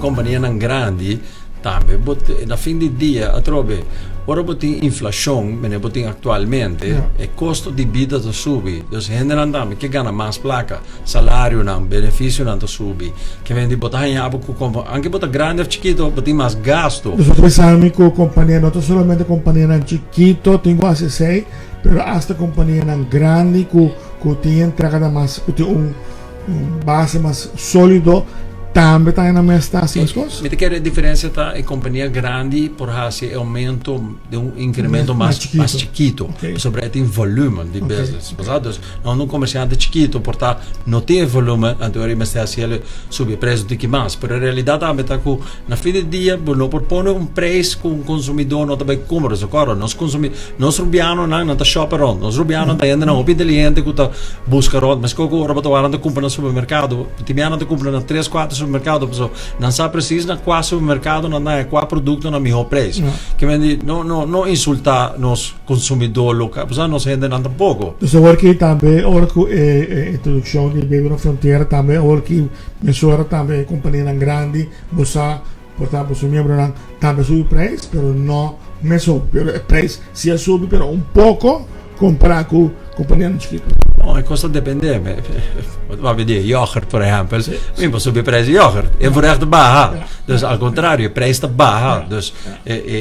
companhia grande também, na fim do dia, a trobe, ora botem inflação, mas botem atualmente, e custo de vida to subi. Então, gente também que ganha mais placa, salário não, benefício não to subi. Que vem de botar em abo com anche botar grande ou chiquito, botem mais gasto. Nosotros pensamos que companhia, não solamente companhia chiquito, tem quase 6, pero hasta companhia grande que tem entrada mais, que tem base mais sólido. Também está na mesma estação as coisas. Me quer a diferença está em companhia grande por esse aumento de incremento mais chiquito, okay. Sobretudo em volume de business. Então, não comerciante chiquito, portanto, não tem volume, então ele está a subir o preço de que mais. Mas a realidade também está que na fim do dia, não por pôr preço que consumidor não também compra, socorro. Nós rubiano não está shopper on, nós rubiano está indo na roupa inteligente que está busca on, mas que agora está comprando no supermercado, timiano está comprando 3, 4 supermercado, pessoal, não sabe preciso na qual supermercado não é qual produto na melhor preço. Que vem não insultar nos consumidores locais, pessoal, não se rende nada pouco. Então, aqui também, a introdução de Baby na Fronteira também, aqui mesura também companhia grande, você, portanto, os membros também sube o preço, mas não mesmo, o preço se sube, mas pouco comparado com companhia chiquita. No, questo dipende. Va a vedere yogurt, per esempio. Mi posso subire prezzi yogurt. E vorrei te baja. Dus al contrario, il prezzo baja. Dus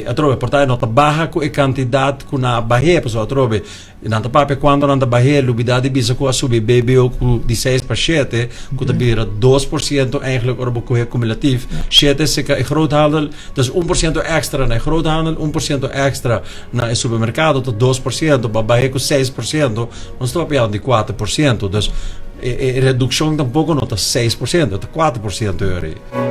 a trove portare nota baja e quantità con una baja, so trove. Nanta pape quando nanta baja, l'ubidade bisa ko subi baby o di 6%, ko te bira 2% eigenlijk orbo ko cumulatief. 7 se ka groothandel, dus 1% extra na groothandel, 1% extra na supermercado tot 2%, ba baja ko 6%, non sto parlando di 4%, dus reduzione tampoco nota 6%, nota 4% euro.